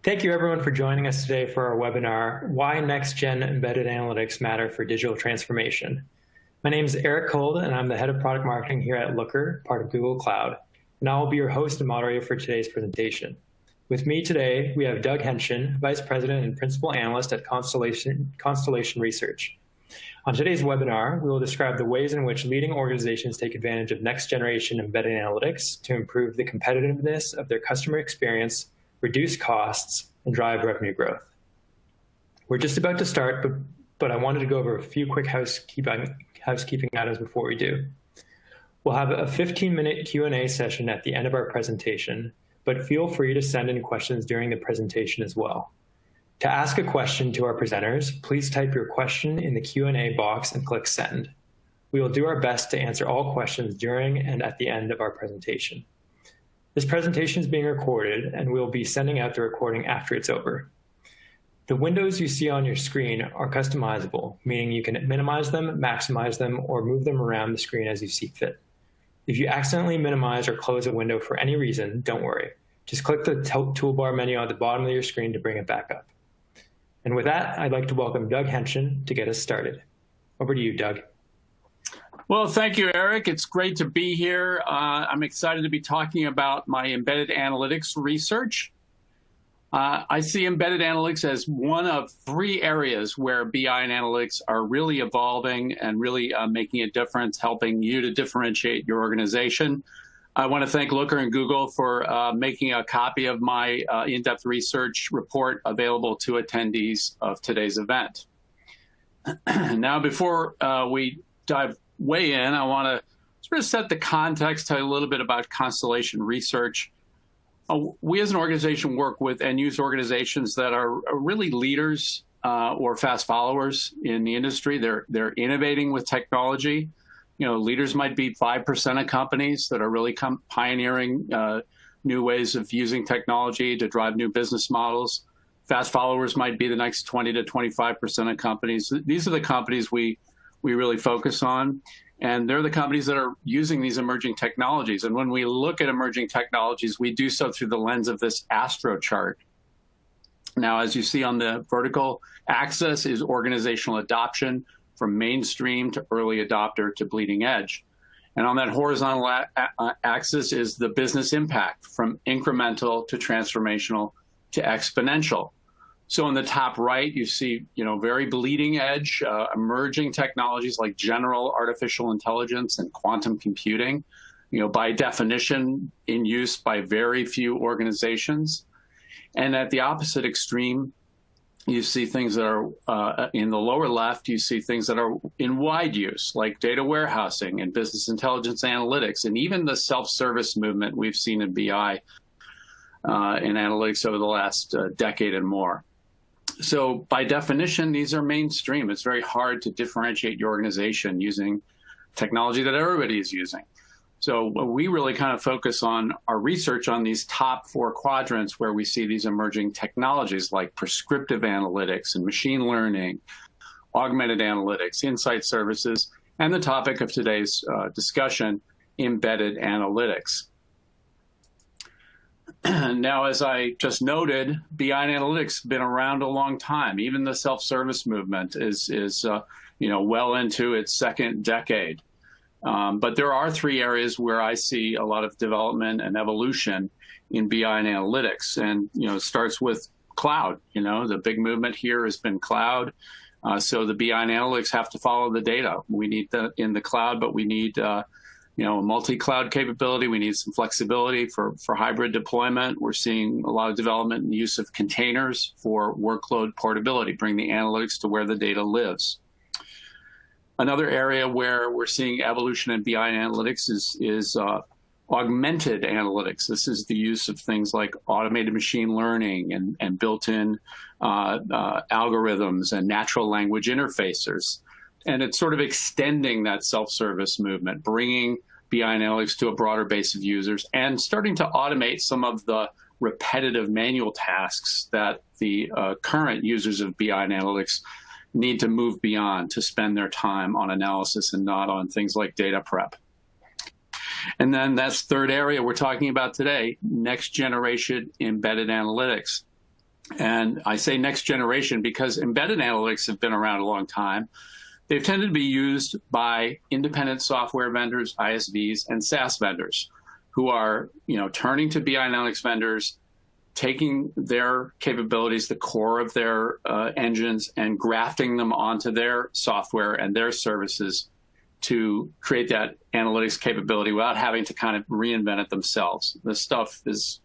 Thank you everyone for joining us today for our webinar, Why Next-Gen Embedded Analytics Matter for Digital Transformation. My name is Eric Kolde, and I'm the Head of Product Marketing here at Looker, part of Google Cloud, and I will be your host and moderator for today's presentation. With me today, we have Doug Henschen, Vice President and Principal Analyst at Constellation Research. On today's webinar, we will describe the ways in which leading organizations take advantage of next-generation embedded analytics to improve the competitiveness of their customer experience, reduce costs, and drive revenue growth. We're just about to start, but I wanted to go over a few quick housekeeping items before we do. We'll have a 15-minute Q&A session at the end of our presentation, but feel free to send in questions during the presentation as well. To ask a question to our presenters, please type your question in the Q&A box and click send. We will do our best to answer all questions during and at the end of our presentation. This presentation is being recorded, and we'll be sending out the recording after it's over. The windows you see on your screen are customizable, meaning you can minimize them, maximize them, or move them around the screen as you see fit. If you accidentally minimize or close a window for any reason, don't worry. Just click the toolbar menu at the bottom of your screen to bring it back up. And with that, I'd like to welcome Doug Henschen to get us started. Over to you, Doug. Well, thank you, Eric. It's great to be here. I'm excited to be talking about my embedded analytics research. I see embedded analytics as one of three areas where BI and analytics are really evolving and really making a difference, helping you to differentiate your organization. I want to thank Looker and Google for making a copy of my in-depth research report available to attendees of today's event. Now, before we dive way in, I want to sort of set the context, tell you a little bit about Constellation Research. We as an organization work with end-use organizations that are really leaders or fast followers in the industry. They're innovating with technology. You know, leaders might be 5% of companies that are really pioneering new ways of using technology to drive new business models. Fast followers might be the next 20 to 25% of companies. These are the companies we really focus on, and they're the companies that are using these emerging technologies. And when we look at emerging technologies, we do so through the lens of this astro chart. Now, as you see on the vertical axis is organizational adoption, from mainstream to early adopter to bleeding edge. And on that horizontal axis is the business impact, from incremental to transformational to exponential. So in the top right, you see, very bleeding edge, emerging technologies like general artificial intelligence and quantum computing, by definition in use by very few organizations. And at the opposite extreme, you see things that are in the lower left, you see things that are in wide use, like data warehousing and business intelligence analytics, and even the self-service movement we've seen in BI in analytics over the last decade and more. So by definition, these are mainstream. It's very hard to differentiate your organization using technology that everybody is using. So we really kind of focus on our research on these top four quadrants where we see these emerging technologies like prescriptive analytics and machine learning, augmented analytics, insight services, and the topic of today's discussion, embedded analytics. Now, as I just noted, BI and analytics have been around a long time. Even the self-service movement is well into its second decade. But there are three areas where I see a lot of development and evolution in BI and analytics. And, it starts with cloud. The big movement here has been cloud. So the BI and analytics have to follow the data. We need in the cloud, but we need, a multi-cloud capability. We need some flexibility for hybrid deployment. We're seeing a lot of development in the use of containers for workload portability, bring the analytics to where the data lives. Another area where we're seeing evolution in BI and analytics is augmented analytics. This is the use of things like automated machine learning and built-in algorithms and natural language interfaces. And it's sort of extending that self-service movement, bringing BI and analytics to a broader base of users and starting to automate some of the repetitive manual tasks that the current users of BI and analytics need to move beyond to spend their time on analysis and not on things like data prep. And then that's third area we're talking about today, next generation embedded analytics. And I say next generation because embedded analytics have been around a long time. They've tended to be used by independent software vendors, ISVs, and SaaS vendors who are, turning to BI analytics vendors, taking their capabilities, the core of their engines, and grafting them onto their software and their services to create that analytics capability without having to kind of reinvent it themselves. This stuff is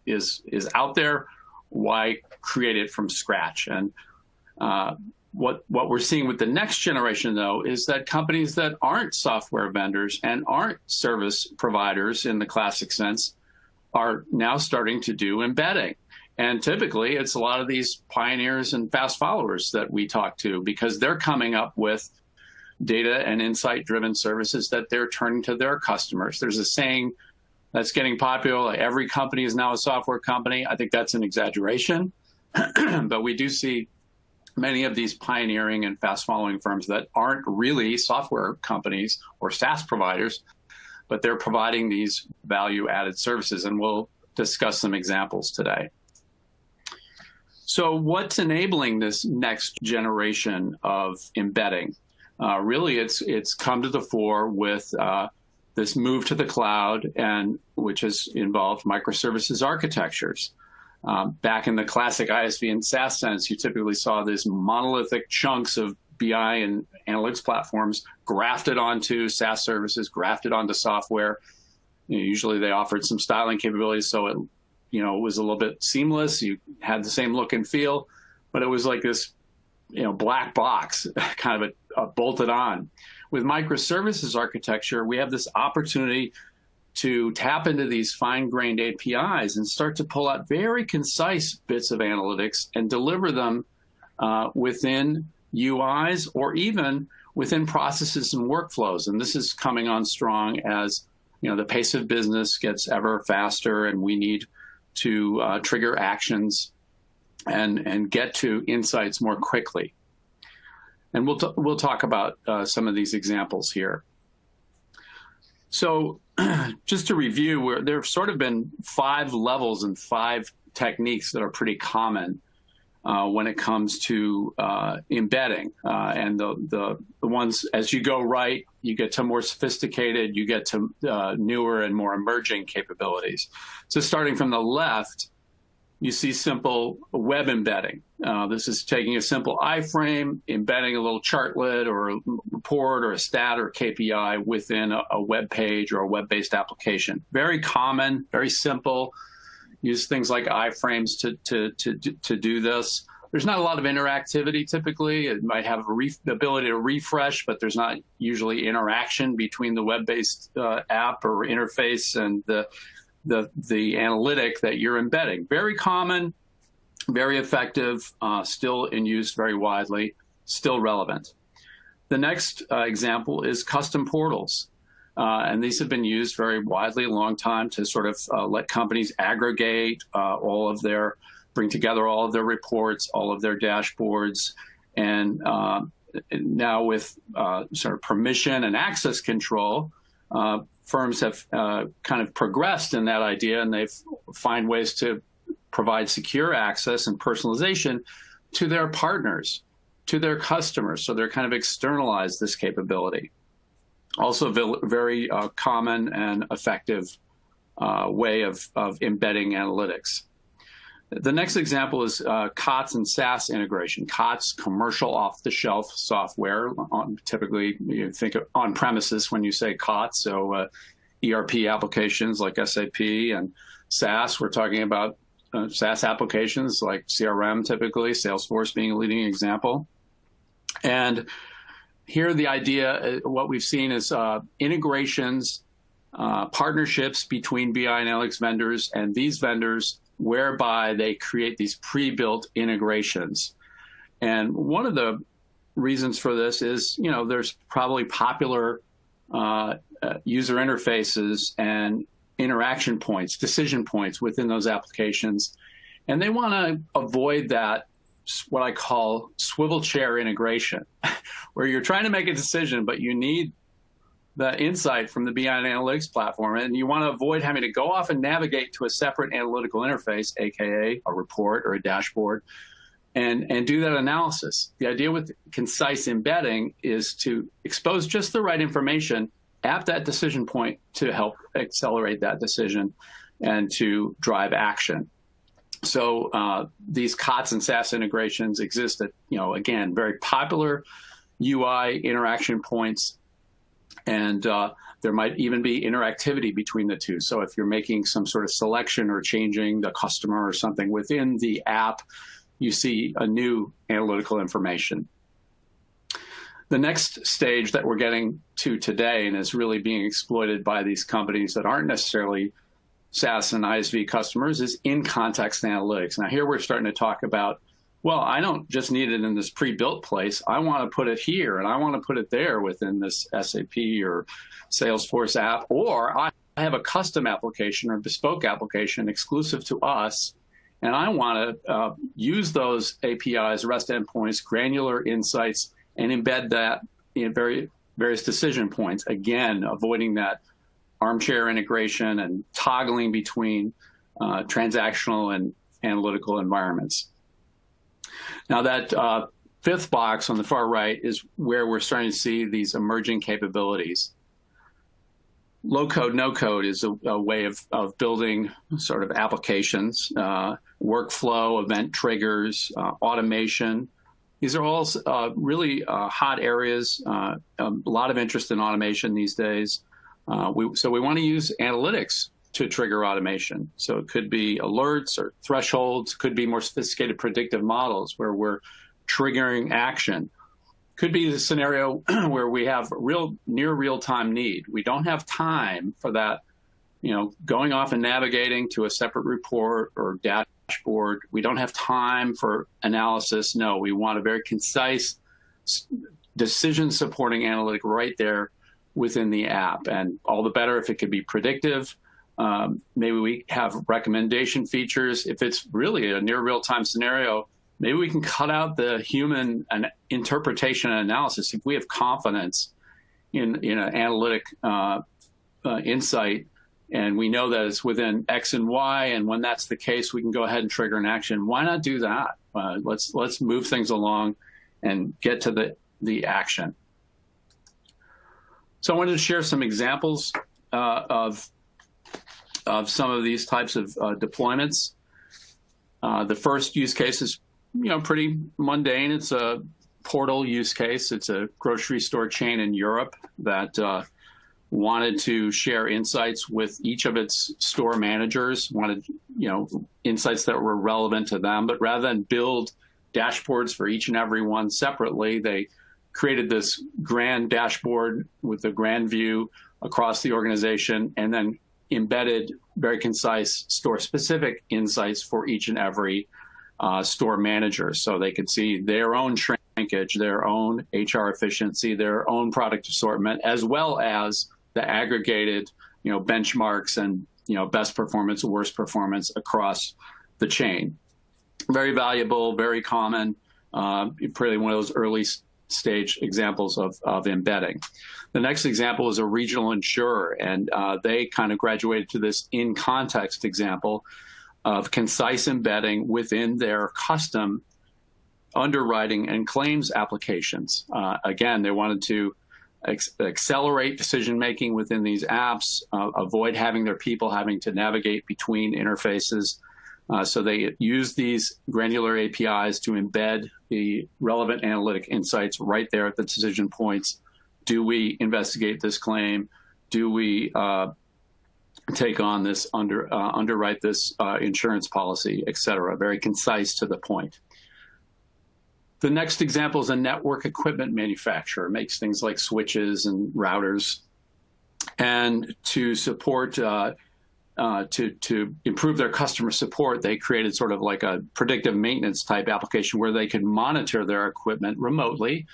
out there. Why create it from scratch? And what we're seeing with the next generation, though, is that companies that aren't software vendors and aren't service providers in the classic sense are now starting to do embedding. And typically, it's a lot of these pioneers and fast followers that we talk to because they're coming up with data and insight-driven services that they're turning to their customers. There's a saying that's getting popular, like every company is now a software company. I think that's an exaggeration, but we do see many of these pioneering and fast-following firms that aren't really software companies or SaaS providers, but they're providing these value-added services, and we'll discuss some examples today. So what's enabling this next generation of embedding? Really, it's come to the fore with this move to the cloud, and which has involved microservices architectures. Back in the classic ISV and SaaS sense, you typically saw these monolithic chunks of BI and analytics platforms grafted onto SaaS services, grafted onto software. Usually they offered some styling capabilities, so it was a little bit seamless. You had the same look and feel, but it was like this black box, kind of bolted on. With microservices architecture, we have this opportunity to tap into these fine-grained APIs and start to pull out very concise bits of analytics and deliver them within UIs or even within processes and workflows. And this is coming on strong as the pace of business gets ever faster, and we need to trigger actions and get to insights more quickly. And we'll talk about some of these examples here. So just to review, there have sort of been 5 levels and 5 techniques that are pretty common when it comes to embedding. And the ones, as you go right, you get to more sophisticated, you get to newer and more emerging capabilities. So starting from the left, you see simple web embedding. This is taking a simple iframe, embedding a little chartlet or a report or a stat or KPI within a web page or a web-based application. Very common, very simple. Use things like iframes to do this. There's not a lot of interactivity typically. It might have the ability to refresh, but there's not usually interaction between the web-based app or interface and the analytic that you're embedding. Very common, very effective, still in use very widely, still relevant. The next example is custom portals. And these have been used very widely a long time to sort of let companies aggregate bring together all of their reports, all of their dashboards, and now with sort of permission and access control, firms have kind of progressed in that idea, and they've find ways to provide secure access and personalization to their partners, to their customers. So they're kind of externalized this capability. Also very common and effective way of embedding analytics. The next example is COTS and SaaS integration. COTS, commercial off-the-shelf software. Typically, you think of on-premises when you say COTS, so ERP applications like SAP, and SaaS, we're talking about SaaS applications like CRM typically, Salesforce being a leading example. And here the idea, what we've seen is integrations, partnerships between BI analytics vendors and these vendors, whereby they create these pre-built integrations. And one of the reasons for this is, there's probably popular user interfaces and interaction points, decision points within those applications. And they want to avoid that, what I call swivel chair integration, where you're trying to make a decision, but you need the insight from the BI analytics platform, and you want to avoid having to go off and navigate to a separate analytical interface, aka a report or a dashboard. and do that analysis. The idea with concise embedding is to expose just the right information at that decision point to help accelerate that decision and to drive action. So these COTS and SAS integrations exist at, again, very popular UI interaction points, and there might even be interactivity between the two. So if you're making some sort of selection or changing the customer or something within the app, you see a new analytical information. The next stage that we're getting to today, and is really being exploited by these companies that aren't necessarily SaaS and ISV customers, is in-context analytics. Now here we're starting to talk about, well, I don't just need it in this pre-built place. I want to put it here, and I want to put it there within this SAP or Salesforce app, or I have a custom application or bespoke application exclusive to us, and I want to use those APIs, REST endpoints, granular insights, and embed that in various decision points. Again, avoiding that armchair integration and toggling between transactional and analytical environments. Now that fifth box on the far right is where we're starting to see these emerging capabilities. Low code, no code is a way of building sort of applications, workflow, event triggers, automation. These are all really hot areas, a lot of interest in automation these days. So we want to use analytics to trigger automation. So it could be alerts or thresholds, could be more sophisticated predictive models where we're triggering action. Could be the scenario where we have near real-time need. We don't have time for that, going off and navigating to a separate report or dashboard. We don't have time for analysis. No, we want a very concise decision-supporting analytic right there within the app. And all the better if it could be predictive. Maybe we have recommendation features. If it's really a near real-time scenario, maybe we can cut out the human interpretation and analysis. If we have confidence in an analytic insight, and we know that it's within X and Y, and when that's the case, we can go ahead and trigger an action. Why not do that? Let's move things along and get to the action. So I wanted to share some examples of some of these types of deployments. The first use case is pretty mundane. It's a portal use case. It's a grocery store chain in Europe that wanted to share insights with each of its store managers, wanted insights that were relevant to them. But rather than build dashboards for each and every one separately, they created this grand dashboard with a grand view across the organization, and then embedded very concise store-specific insights for each and every store manager, so they could see their own shrinkage, their own HR efficiency, their own product assortment, as well as the aggregated, benchmarks and best performance, worst performance across the chain. Very valuable, very common, pretty one of those early stage examples of embedding. The next example is a regional insurer, and they kind of graduated to this in-context example of concise embedding within their custom underwriting and claims applications. Again, they wanted to accelerate decision-making within these apps, avoid having their people having to navigate between interfaces. So they use these granular APIs to embed the relevant analytic insights right there at the decision points. Do we investigate this claim? Do we take on this, underwrite this insurance policy, et cetera? Very concise to the point. The next example is a network equipment manufacturer. It makes things like switches and routers. And to support to improve their customer support, they created sort of like a predictive maintenance type application where they could monitor their equipment remotely.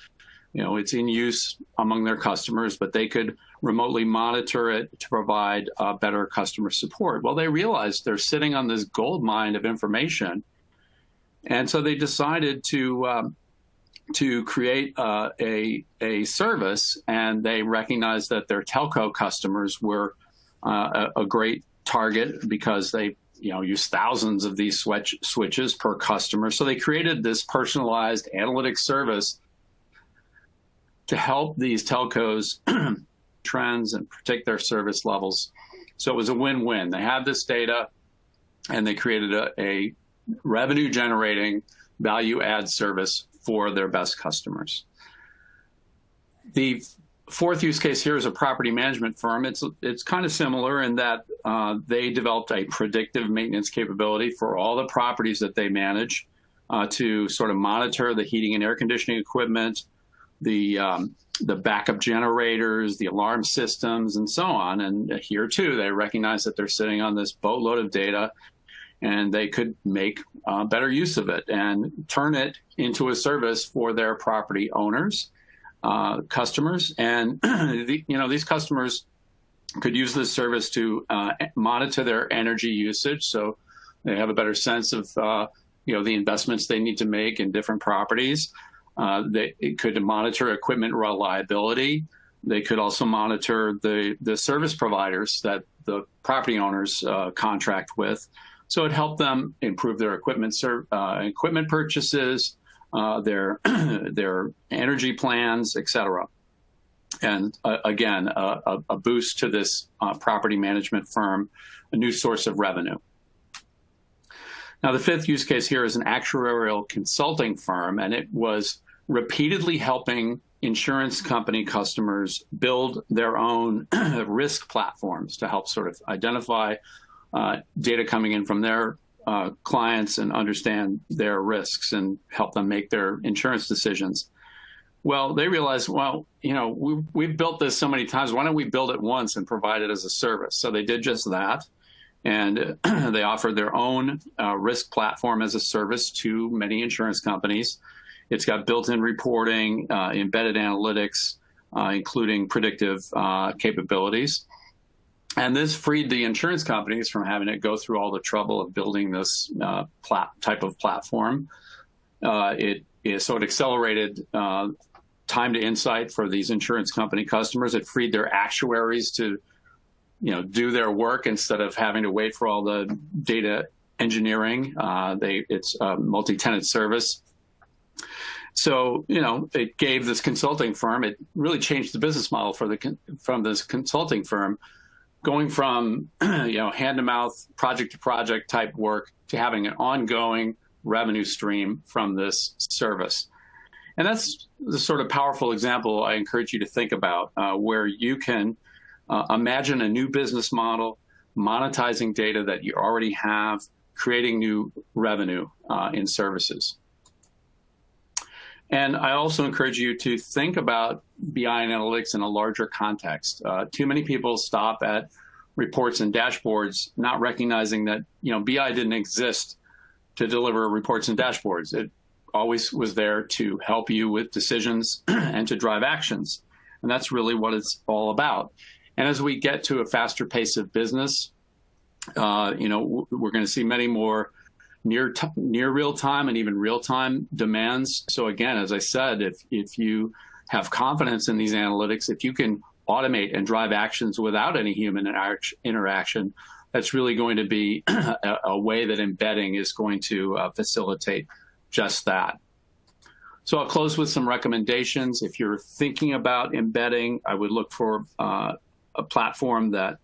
It's in use among their customers, but they could remotely monitor it to provide better customer support. Well, they realized they're sitting on this gold mine of information, and so they decided to create a service, and they recognized that their telco customers were a great target because they use thousands of these switches per customer. So they created this personalized analytics service to help these telcos trends and predict their service levels. So it was a win-win. They had this data, and they created a revenue-generating value-add service for their best customers. The fourth use case here is a property management firm. It's kind of similar in that they developed a predictive maintenance capability for all the properties that they manage to sort of monitor the heating and air conditioning equipment, the backup generators, the alarm systems, and so on. And here too, they recognize that they're sitting on this boatload of data, and they could make better use of it and turn it into a service for their property owners, customers. And these customers could use this service to monitor their energy usage, so they have a better sense of the investments they need to make in different properties. It could monitor equipment reliability. They could also monitor the service providers that the property owners contract with. So it helped them improve their equipment purchases, their energy plans, et cetera. And again, a boost to this property management firm, a new source of revenue. Now, the fifth use case here is an actuarial consulting firm, and it was repeatedly helping insurance company customers build their own risk platforms to help sort of identify data coming in from their clients and understand their risks and help them make their insurance decisions. Well, they realized, we've built this so many times. Why don't we build it once and provide it as a service? So they did just that. And they offered their own risk platform as a service to many insurance companies. It's got built-in reporting, embedded analytics, including predictive capabilities. And this freed the insurance companies from having to go through all the trouble of building this type of platform. So it accelerated time to insight for these insurance company customers. It freed their actuaries to do their work instead of having to wait for all the data engineering. It's a multi-tenant service. So, it gave this consulting firm, it really changed the business model from this consulting firm, going from, hand-to-mouth, project-to-project type work to having an ongoing revenue stream from this service. And that's the sort of powerful example I encourage you to think about, where you can imagine a new business model, monetizing data that you already have, creating new revenue in services. And I also encourage you to think about BI and analytics in a larger context. Too many people stop at reports and dashboards, not recognizing that BI didn't exist to deliver reports and dashboards. It always was there to help you with decisions and to drive actions. And that's really what it's all about. And as we get to a faster pace of business, we're going to see many more near real-time and even real-time demands. So again, as I said, if you have confidence in these analytics, if you can automate and drive actions without any human interaction, that's really going to be a way that embedding is going to facilitate just that. So I'll close with some recommendations. If you're thinking about embedding, I would look for a platform that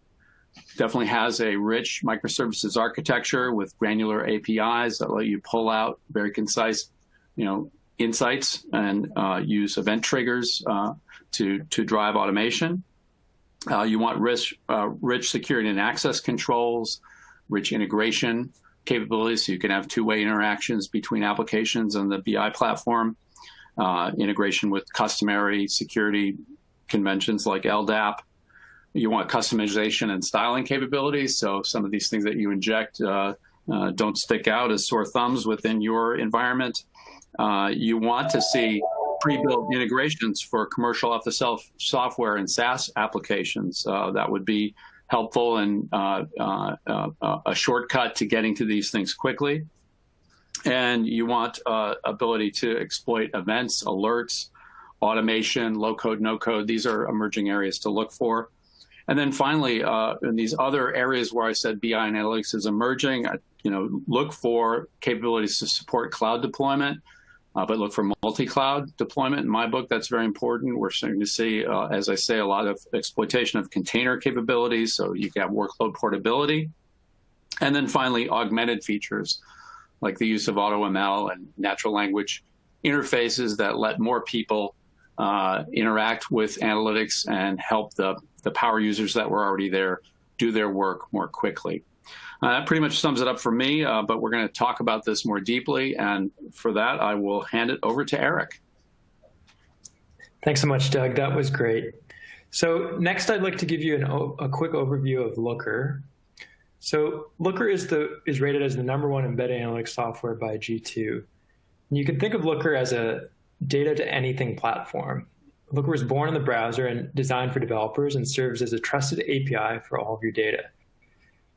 definitely has a rich microservices architecture with granular APIs that let you pull out very concise, insights and use event triggers to drive automation. You want rich security and access controls, rich integration capabilities, so you can have two-way interactions between applications and the BI platform, integration with customary security conventions like LDAP. You want customization and styling capabilities, so some of these things that you inject don't stick out as sore thumbs within your environment. You want to see pre-built integrations for commercial off-the-shelf software and SaaS applications. That would be helpful and a shortcut to getting to these things quickly. And you want ability to exploit events, alerts, automation, low-code, no-code. These are emerging areas to look for. And then finally, in these other areas where I said BI and analytics is emerging, look for capabilities to support cloud deployment, but look for multi-cloud deployment. In my book, that's very important. We're starting to see, as I say, a lot of exploitation of container capabilities, so you can have workload portability. And then finally, augmented features, like the use of AutoML and natural language interfaces that let more people interact with analytics and help the power users that were already there do their work more quickly. That pretty much sums it up for me, but we're going to talk about this more deeply, and for that, I will hand it over to Eric. Thanks so much, Doug. That was great. So next, I'd like to give you a quick overview of Looker. So Looker is rated as the #1 embedded analytics software by G2. And you can think of Looker as a data-to-anything platform. Looker was born in the browser and designed for developers and serves as a trusted API for all of your data.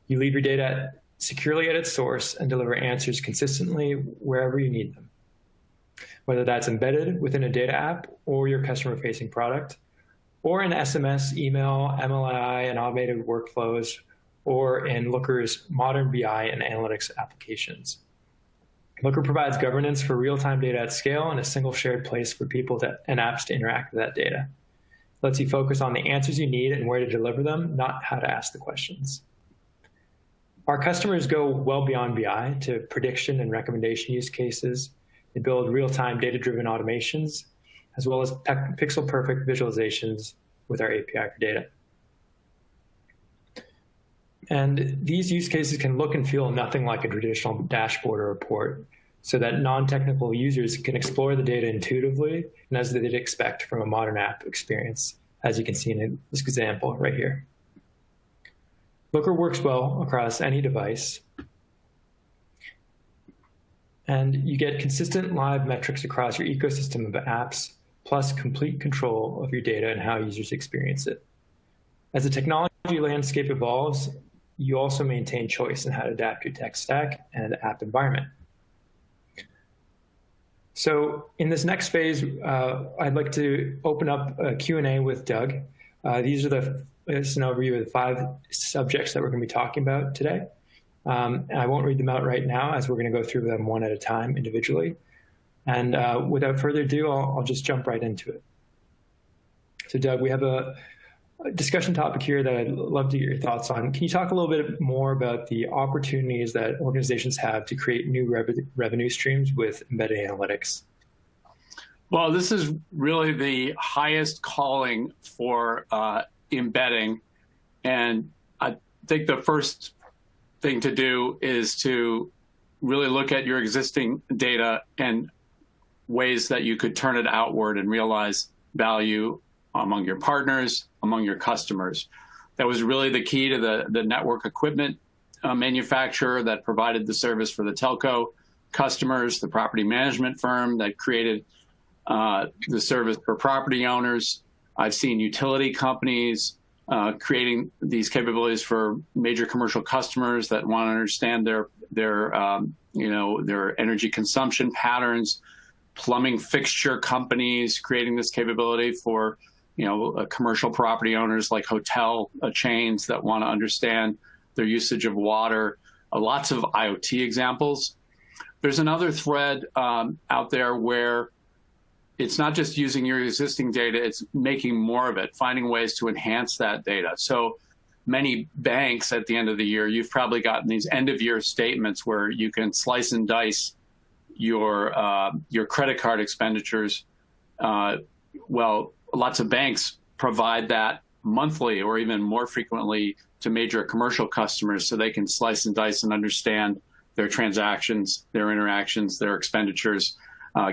You leave your data securely at its source and deliver answers consistently wherever you need them, whether that's embedded within a data app or your customer-facing product, or in SMS, email, MLI, and automated workflows, or in Looker's modern BI and analytics applications. Looker provides governance for real-time data at scale and a single shared place for people and apps to interact with that data. It lets you focus on the answers you need and where to deliver them, not how to ask the questions. Our customers go well beyond BI to prediction and recommendation use cases. They build real-time data-driven automations, as well as pixel-perfect visualizations with our API for data. And these use cases can look and feel nothing like a traditional dashboard or report, so that non-technical users can explore the data intuitively and as they'd expect from a modern app experience, as you can see in this example right here. Looker works well across any device, and you get consistent live metrics across your ecosystem of apps, plus complete control of your data and how users experience it. As the technology landscape evolves, you also maintain choice in how to adapt your tech stack and app environment. So in this next phase, I'd like to open up a Q&A with Doug. This is an overview of the 5 subjects that we're going to be talking about today. And I won't read them out right now, as we're going to go through them one at a time individually. And without further ado, I'll just jump right into it. So Doug, we have a discussion topic here that I'd love to get your thoughts on. Can you talk a little bit more about the opportunities that organizations have to create new revenue streams with embedded analytics? Well, this is really the highest calling for embedding. And I think the first thing to do is to really look at your existing data and ways that you could turn it outward and realize value among your partners, among your customers. That was really the key to the network equipment manufacturer that provided the service for the telco customers, the property management firm that created the service for property owners. I've seen utility companies creating these capabilities for major commercial customers that want to understand their energy consumption patterns. Plumbing fixture companies creating this capability for commercial property owners like hotel chains that want to understand their usage of water. Lots of IoT examples. There's another thread out there where it's not just using your existing data, it's making more of it, finding ways to enhance that data. So many banks at the end of the year, you've probably gotten these end-of-year statements where you can slice and dice your credit card expenditures. Well, lots of banks provide that monthly or even more frequently to major commercial customers so they can slice and dice and understand their transactions, their interactions, their expenditures,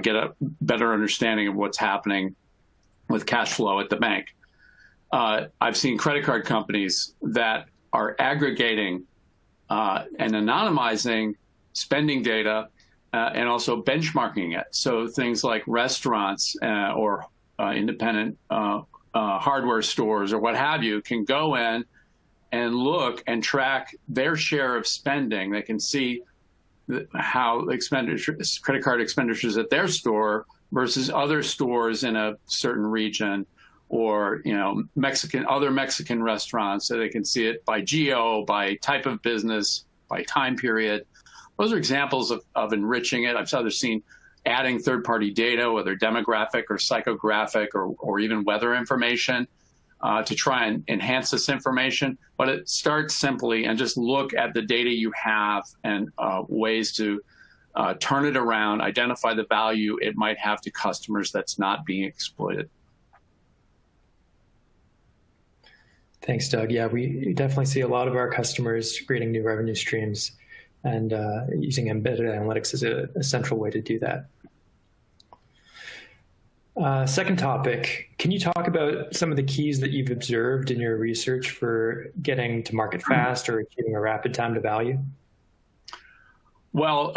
get a better understanding of what's happening with cash flow at the bank. I've seen credit card companies that are aggregating and anonymizing spending data and also benchmarking it. So things like restaurants or independent hardware stores or what have you can go in and look and track their share of spending. They can see how credit card expenditures at their store versus other stores in a certain region, or other Mexican restaurants, so they can see it by geo, by type of business, by time period. Those are examples of enriching it. I've either seen adding third-party data, whether demographic or psychographic or even weather information, to try and enhance this information. But it starts simply and just look at the data you have and ways to turn it around, identify the value it might have to customers that's not being exploited. Thanks, Doug. Yeah, we definitely see a lot of our customers creating new revenue streams, and using embedded analytics is a central way to do that. Second topic, can you talk about some of the keys that you've observed in your research for getting to market fast or achieving a rapid time to value? Well,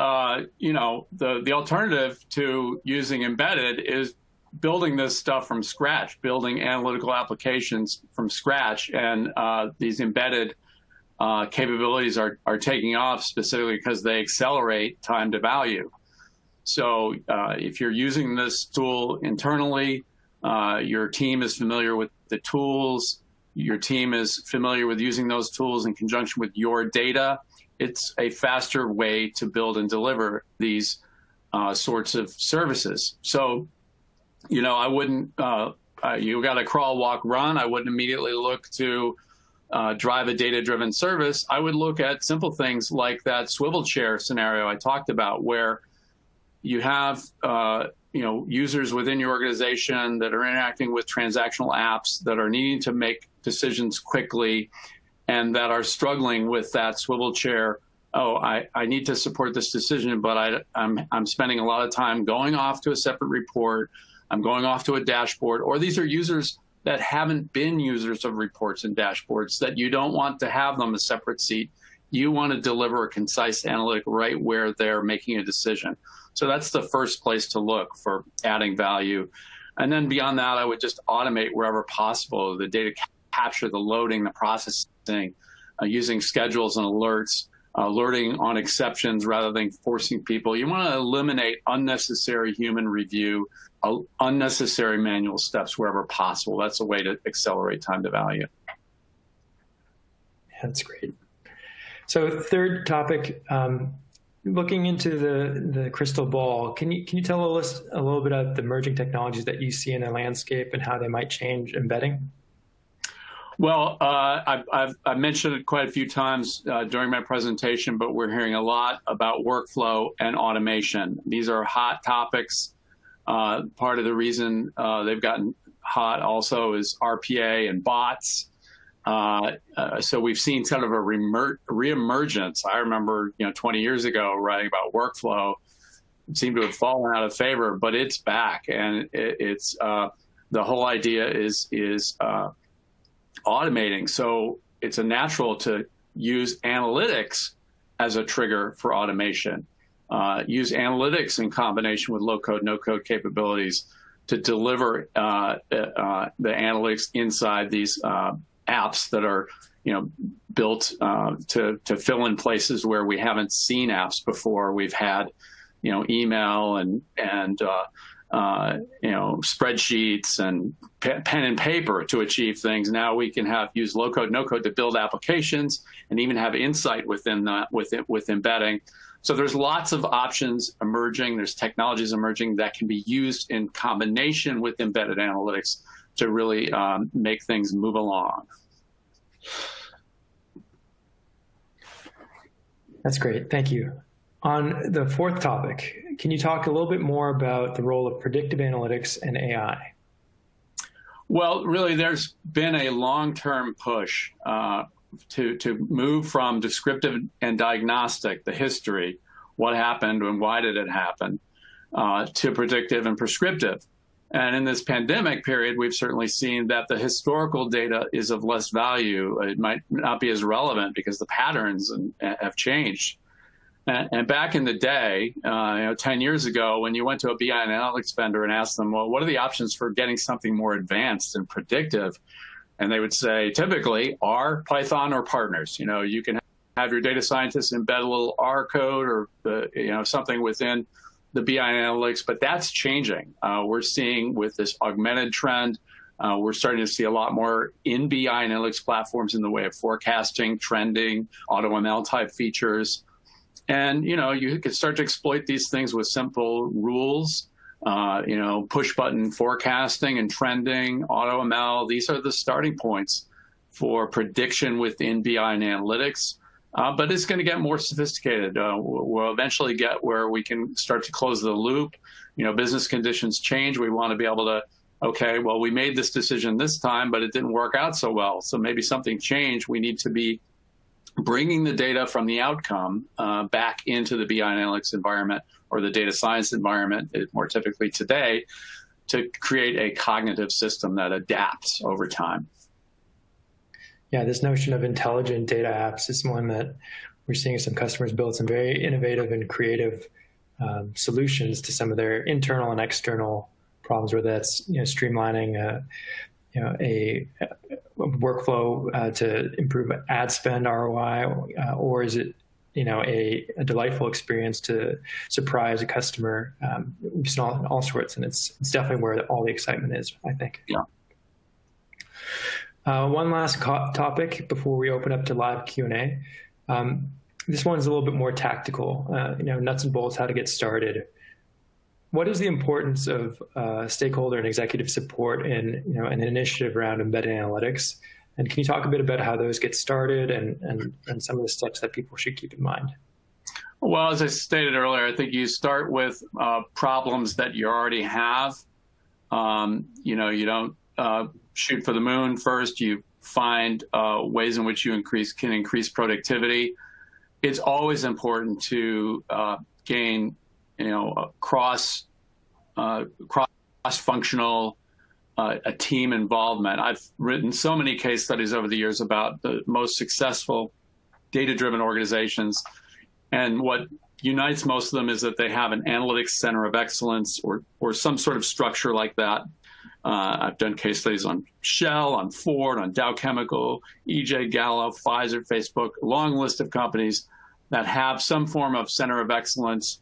the alternative to using embedded is building this stuff from scratch, building analytical applications from scratch. And these embedded capabilities are taking off specifically because they accelerate time to value. So if you're using this tool internally, your team is familiar with the tools, your team is familiar with using those tools in conjunction with your data, it's a faster way to build and deliver these sorts of services. So, I wouldn't, you got to crawl, walk, run. I wouldn't immediately look to drive a data-driven service. I would look at simple things like that swivel chair scenario I talked about, where you have users within your organization that are interacting with transactional apps that are needing to make decisions quickly and that are struggling with that swivel chair. Oh, I need to support this decision, but I'm spending a lot of time going off to a separate report. I'm going off to a dashboard, or these are users that haven't been users of reports and dashboards that you don't want to have them a separate seat. You want to deliver a concise analytic right where they're making a decision. So that's the first place to look for adding value. And then beyond that, I would just automate wherever possible the data capture, the loading, the processing, using schedules and alerts, alerting on exceptions rather than forcing people. You want to eliminate unnecessary human review, unnecessary manual steps wherever possible. That's a way to accelerate time to value. That's great. So third topic, looking into the crystal ball, can you tell us a little bit about the emerging technologies that you see in the landscape and how they might change embedding? Well, I've mentioned it quite a few times during my presentation, but we're hearing a lot about workflow and automation. These are hot topics. Part of the reason they've gotten hot also is RPA and bots. So we've seen kind of a reemergence. I remember, 20 years ago writing about workflow. It seemed to have fallen out of favor, but it's back, and it's the whole idea is automating. So it's a natural to use analytics as a trigger for automation. Use analytics in combination with low-code, no-code capabilities to deliver the analytics inside these apps that are, built to fill in places where we haven't seen apps before. We've had, email and spreadsheets and pen and paper to achieve things. Now we can use low-code, no-code to build applications and even have insight within with embedding. So there's lots of options emerging. There's technologies emerging that can be used in combination with embedded analytics to really make things move along. That's great. Thank you. On the fourth topic, can you talk a little bit more about the role of predictive analytics and AI? Well, really, there's been a long-term push to move from descriptive and diagnostic, the history, what happened and why did it happen, to predictive and prescriptive. And in this pandemic period, we've certainly seen that the historical data is of less value. It might not be as relevant because the patterns have changed. And back in the day, 10 years ago, when you went to a BI analytics vendor and asked them, well, what are the options for getting something more advanced and predictive? And they would say, typically, R, Python, or partners. You can have your data scientists embed a little R code or something within the BI analytics, but that's changing. We're seeing with this augmented trend We're starting to see a lot more in BI analytics platforms in the way of forecasting, trending, AutoML type features. And, you can start to exploit these things with simple rules, push button forecasting and trending, AutoML. These are the starting points for prediction within BI and analytics. But it's going to get more sophisticated. We'll eventually get where we can start to close the loop. Business conditions change. We want to be able to, okay, well, we made this decision this time, but it didn't work out so well. So maybe something changed. We need to be bringing the data from the outcome back into the BI analytics environment or the data science environment, more typically today, to create a cognitive system that adapts over time. Yeah, this notion of intelligent data apps is one that we're seeing some customers build some very innovative and creative solutions to some of their internal and external problems, whether that's streamlining a workflow to improve ad spend ROI, or is it a delightful experience to surprise a customer? We've seen all sorts, and it's definitely where all the excitement is, I think. Yeah. One last topic before we open up to live Q&A. This one's a little bit more tactical, nuts and bolts, how to get started. What is the importance of stakeholder and executive support in an initiative around embedded analytics? And can you talk a bit about how those get started and some of the steps that people should keep in mind? Well, as I stated earlier, I think you start with problems that you already have. You don't shoot for the moon first. You find ways in which you can increase productivity. It's always important to gain, cross-functional a team involvement. I've written so many case studies over the years about the most successful data-driven organizations, and what unites most of them is that they have an analytics center of excellence or some sort of structure like that. I've done case studies on Shell, on Ford, on Dow Chemical, EJ, Gallo, Pfizer, Facebook, a long list of companies that have some form of center of excellence.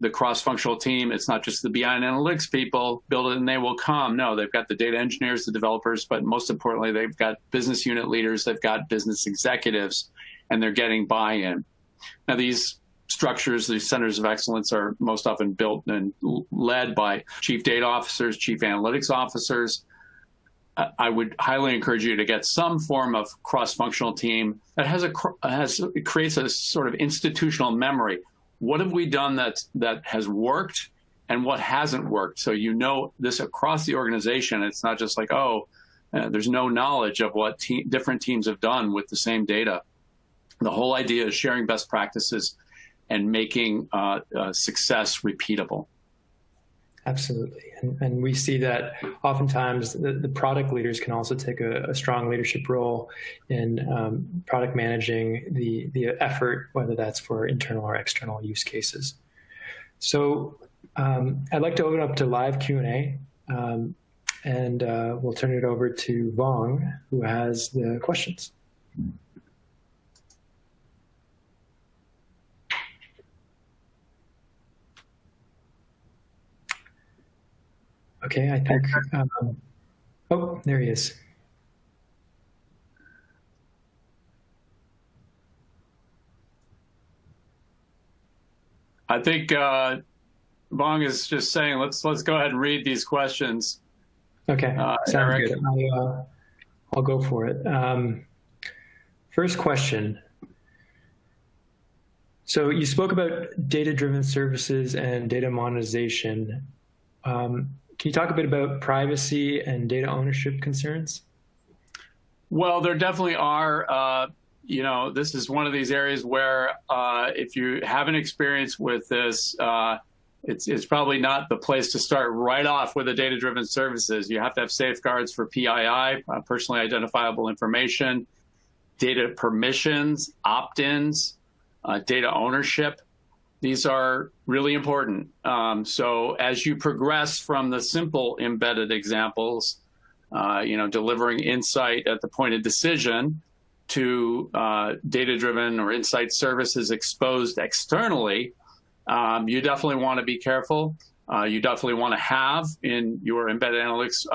The cross-functional team, it's not just the BI and analytics people, build it and they will come. No, they've got the data engineers, the developers, but most importantly, they've got business unit leaders, they've got business executives, and they're getting buy-in. Now, these structures, these centers of excellence, are most often built and led by chief data officers, chief analytics officers. I would highly encourage you to get some form of cross-functional team that it creates a sort of institutional memory. What have we done that has worked and what hasn't worked? So this across the organization. It's not just like, there's no knowledge of what different teams have done with the same data. The whole idea is sharing best practices and making success repeatable. Absolutely. And we see that oftentimes the product leaders can also take a strong leadership role in product managing the effort, whether that's for internal or external use cases. So I'd like to open up to live Q&A, and we'll turn it over to Vong, who has the questions. Okay, I think, oh, there he is. I think Vong is just saying, let's go ahead and read these questions. Okay, sounds Eric. good. I'll go for it. First question. So you spoke about data-driven services and data monetization. Can you talk a bit about privacy and data ownership concerns? Well, there definitely are. This is one of these areas where if you haven't experience with this, it's probably not the place to start right off with the data-driven services. You have to have safeguards for PII, personally identifiable information, data permissions, opt-ins, data ownership. These are really important. So as you progress from the simple embedded examples, delivering insight at the point of decision, to data-driven or insight services exposed externally, you definitely want to be careful. You definitely want to have in your embedded analytics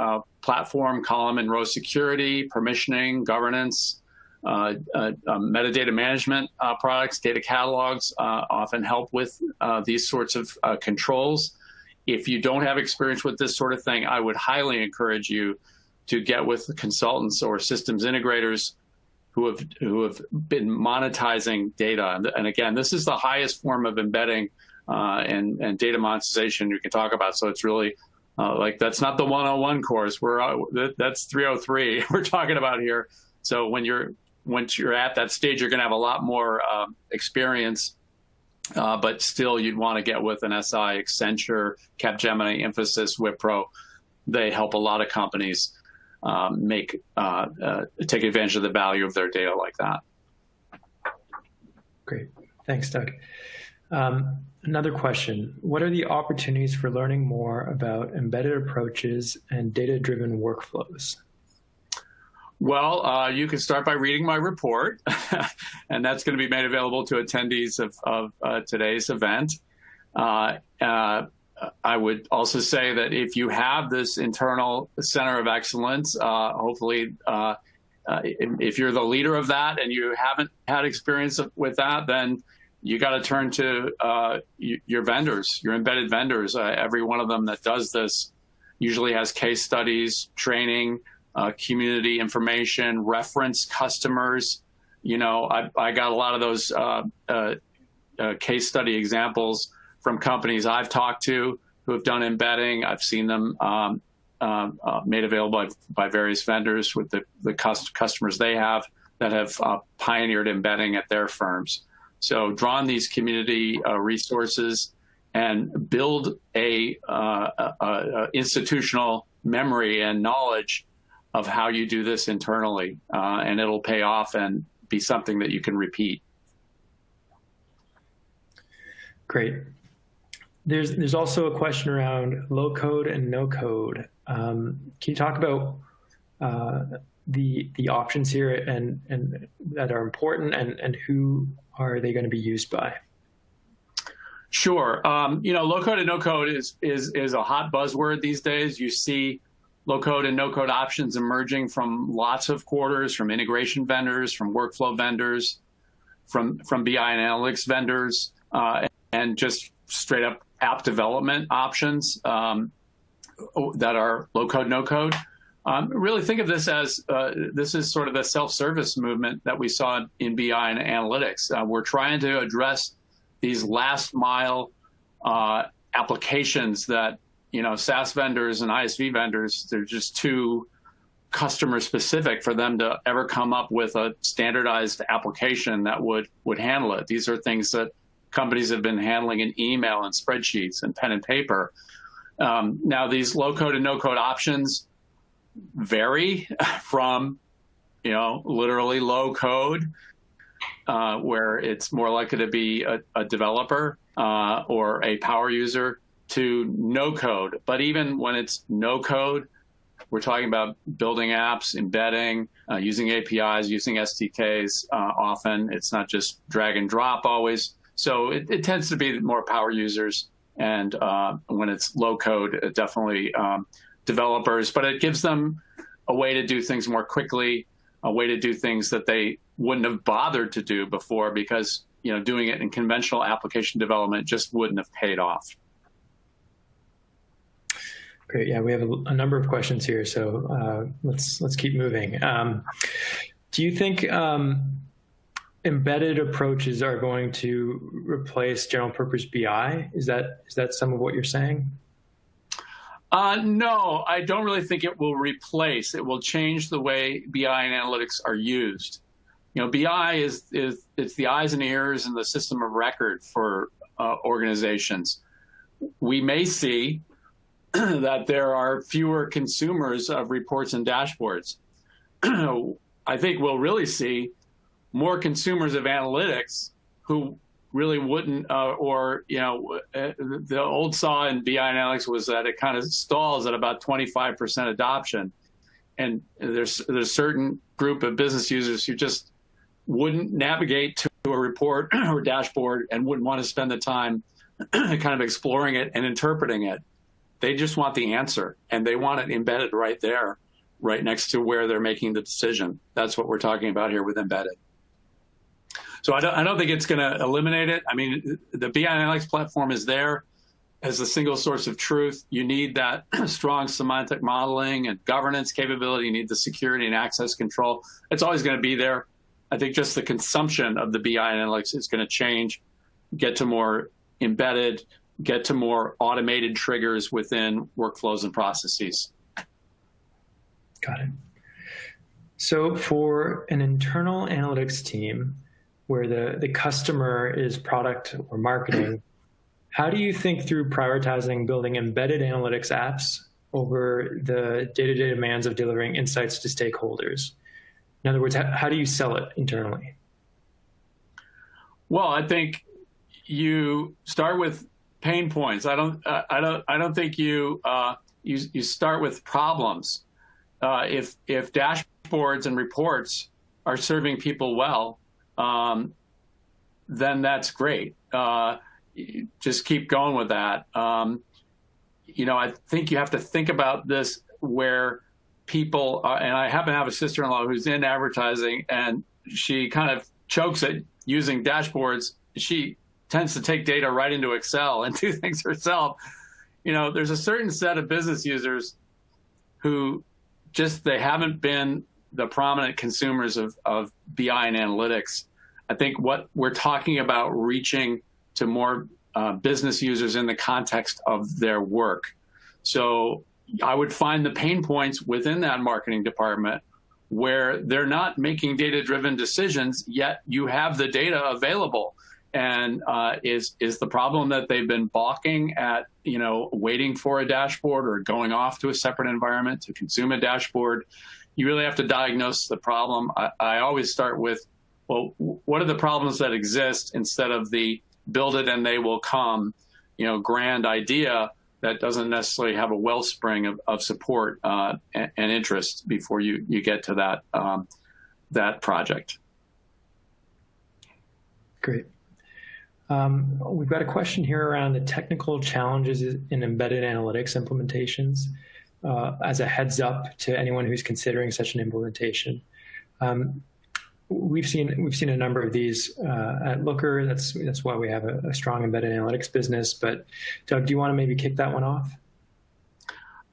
platform, column, and row security, permissioning, governance, metadata management products, data catalogs often help with these sorts of controls. If you don't have experience with this sort of thing, I would highly encourage you to get with consultants or systems integrators who have been monetizing data. And again, this is the highest form of embedding and data monetization you can talk about. So it's really like, that's not the 101 course. That's 303 we're talking about here. So once you're at that stage, you're going to have a lot more experience. But still, you'd want to get with an SI, Accenture, Capgemini, Infosys, Wipro. They help a lot of companies take advantage of the value of their data like that. Great. Thanks, Doug. Another question. What are the opportunities for learning more about embedded approaches and data-driven workflows? Well, you can start by reading my report, and that's going to be made available to attendees of today's event. I would also say that if you have this internal center of excellence, hopefully, if you're the leader of that and you haven't had experience with that, then you got to turn to your vendors, your embedded vendors. Every one of them that does this usually has case studies, training, community information, reference customers. You know, I got a lot of those case study examples from companies I've talked to who have done embedding. I've seen them made available by various vendors with the customers they have that have pioneered embedding at their firms. So draw on these community resources and build a institutional memory and knowledge of how you do this internally, and it'll pay off and be something that you can repeat. Great. There's also a question around low code and no code. Can you talk about the options here and that are important and who are they going to be used by? Sure. You know, low code and no code is a hot buzzword these days. You see low code and no code options emerging from lots of quarters, from integration vendors, from workflow vendors, from BI and analytics vendors, and just straight up app development options that are low code, no code. Really think of this as this is sort of the self-service movement that we saw in BI and analytics. We're trying to address these last mile applications that, you know, SaaS vendors and ISV vendors, they're just too customer specific for them to ever come up with a standardized application that would handle it. These are things that companies have been handling in email and spreadsheets and pen and paper. Now, these low code and no code options vary from, you know, literally low code, where it's more likely to be a developer or a power user, to no code. But even when it's no code, we're talking about building apps, embedding, using APIs, using SDKs. Often it's not just drag and drop always. So it tends to be more power users. And when it's low code, definitely developers. But it gives them a way to do things more quickly, a way to do things that they wouldn't have bothered to do before because, you know, doing it in conventional application development just wouldn't have paid off. Great. Yeah, we have a number of questions here, so let's keep moving. Do you think embedded approaches are going to replace general purpose BI? Is that some of what you're saying? No, I don't really think it will replace. It will change the way BI and analytics are used. You know, BI is it's the eyes and ears and the system of record for organizations. We may see that there are fewer consumers of reports and dashboards. I think we'll really see more consumers of analytics who really wouldn't, or, you know, the old saw in BI analytics was that it kind of stalls at about 25% adoption. And there's a certain group of business users who just wouldn't navigate to a report or dashboard and wouldn't want to spend the time kind of exploring it and interpreting it. They just want the answer, and they want it embedded right there, right next to where they're making the decision. That's what we're talking about here with embedded. So I don't think it's going to eliminate it. I mean, the BI Analytics platform is there as a single source of truth. You need that strong semantic modeling and governance capability. You need the security and access control. It's always going to be there. I think just the consumption of the BI Analytics is going to change, get to more embedded, get to more automated triggers within workflows and processes. Got it. So for an internal analytics team where the customer is product or marketing, how do you think through prioritizing building embedded analytics apps over the day-to-day demands of delivering insights to stakeholders? In other words, how do you sell it internally? Well, I think you start with pain points. I don't think you start with problems. If dashboards and reports are serving people well, then that's great. Just keep going with that. I think you have to think about this where people are, and I happen to have a sister-in-law who's in advertising, and she kind of chokes at using dashboards. She tends to take data right into Excel and do things herself. There's a certain set of business users who they haven't been the prominent consumers of BI and analytics. I think what we're talking about reaching to more business users in the context of their work. So I would find the pain points within that marketing department where they're not making data-driven decisions, yet you have the data available. And is the problem that they've been balking at, waiting for a dashboard or going off to a separate environment to consume a dashboard? You really have to diagnose the problem. I always start with, well, what are the problems that exist instead of the build it and they will come, grand idea that doesn't necessarily have a wellspring of support and interest before you get to that project. Great. We've got a question here around the technical challenges in embedded analytics implementations as a heads up to anyone who's considering such an implementation. We've seen a number of these at Looker. That's why we have a strong embedded analytics business. But Doug, do you want to maybe kick that one off?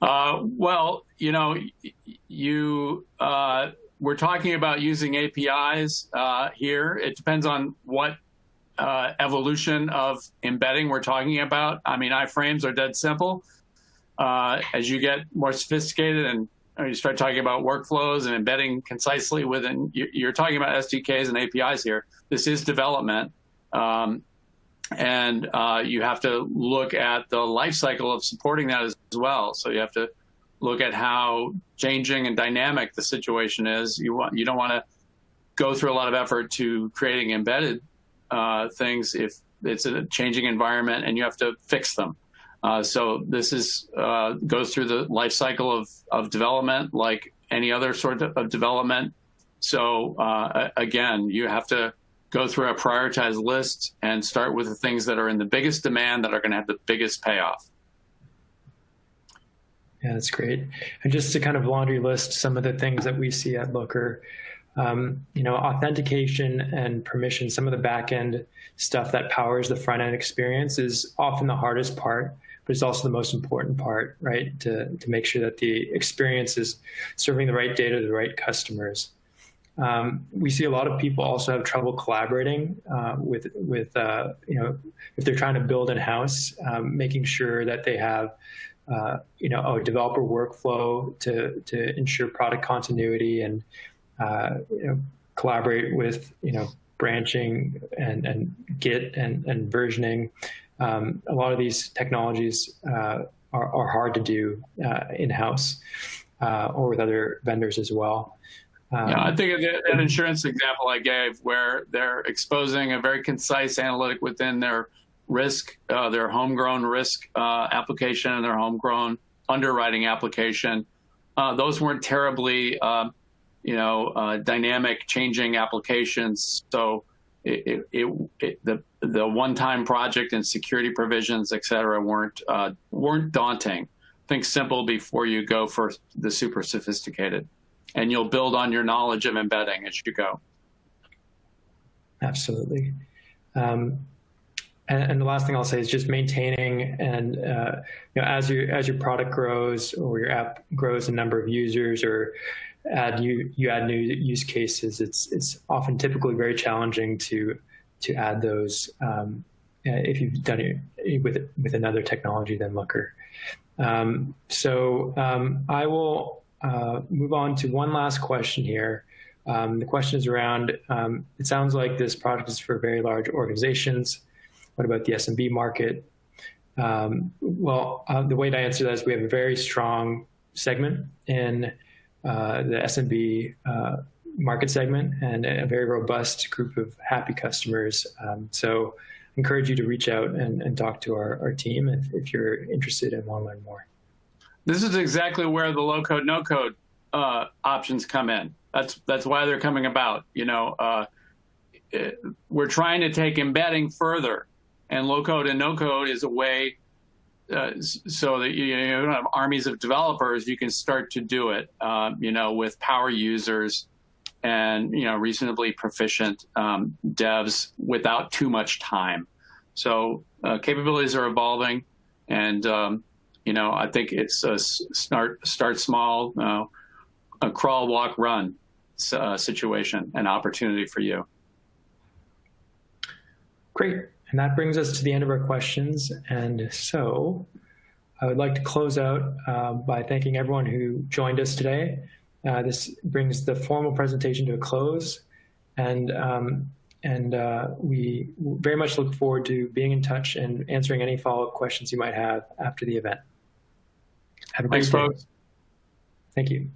Well, we're talking about using APIs here. It depends on what evolution of embedding we're talking about. I mean, iframes are dead simple. As you get more sophisticated and you start talking about workflows and embedding concisely within, you're talking about SDKs and APIs here. This is development. And you have to look at the life cycle of supporting that as well. So you have to look at how changing and dynamic the situation is. You don't want to go through a lot of effort to creating embedded things if it's a changing environment and you have to fix them. So this goes through the life cycle of development like any other sort of development. So again, you have to go through a prioritized list and start with the things that are in the biggest demand that are going to have the biggest payoff. Yeah, that's great. And just to kind of laundry list some of the things that we see at Looker, authentication and permission, some of the back-end stuff that powers the front-end experience is often the hardest part, but it's also the most important part, right? To make sure that the experience is serving the right data to the right customers. We see a lot of people also have trouble collaborating with if they're trying to build in-house, making sure that they have a developer workflow to ensure product continuity and collaborate with branching and Git and versioning. A lot of these technologies are hard to do in-house or with other vendors as well. Yeah, I think of that insurance example I gave where they're exposing a very concise analytic within their risk, their homegrown risk application and their homegrown underwriting application. Those weren't terribly, dynamic changing applications. So the one-time project and security provisions, et cetera, weren't daunting. think simple before you go for the super sophisticated. And you'll build on your knowledge of embedding as you go. Absolutely. And the last thing I'll say is just maintaining, and as your product grows or your app grows in number of users, or you add new use cases, it's often typically very challenging to add those if you've done it with another technology than Looker. I will move on to one last question here. The question is around, it sounds like this product is for very large organizations. What about the SMB market? The way to answer that is we have a very strong segment in the SMB market segment, and a very robust group of happy customers. So I encourage you to reach out and talk to our team if you're interested and want to learn more. This is exactly where the low-code, no-code options come in. That's why they're coming about. We're trying to take embedding further, and low-code and no-code is a way so that you don't have armies of developers. You can start to do it, with power users and reasonably proficient devs without too much time. So capabilities are evolving, and I think it's a start small, a crawl, walk, run situation and opportunity for you. Great. And that brings us to the end of our questions. And so I would like to close out by thanking everyone who joined us today. This brings the formal presentation to a close. And we very much look forward to being in touch and answering any follow-up questions you might have after the event. Have a great day. Thanks, folks. Thank you.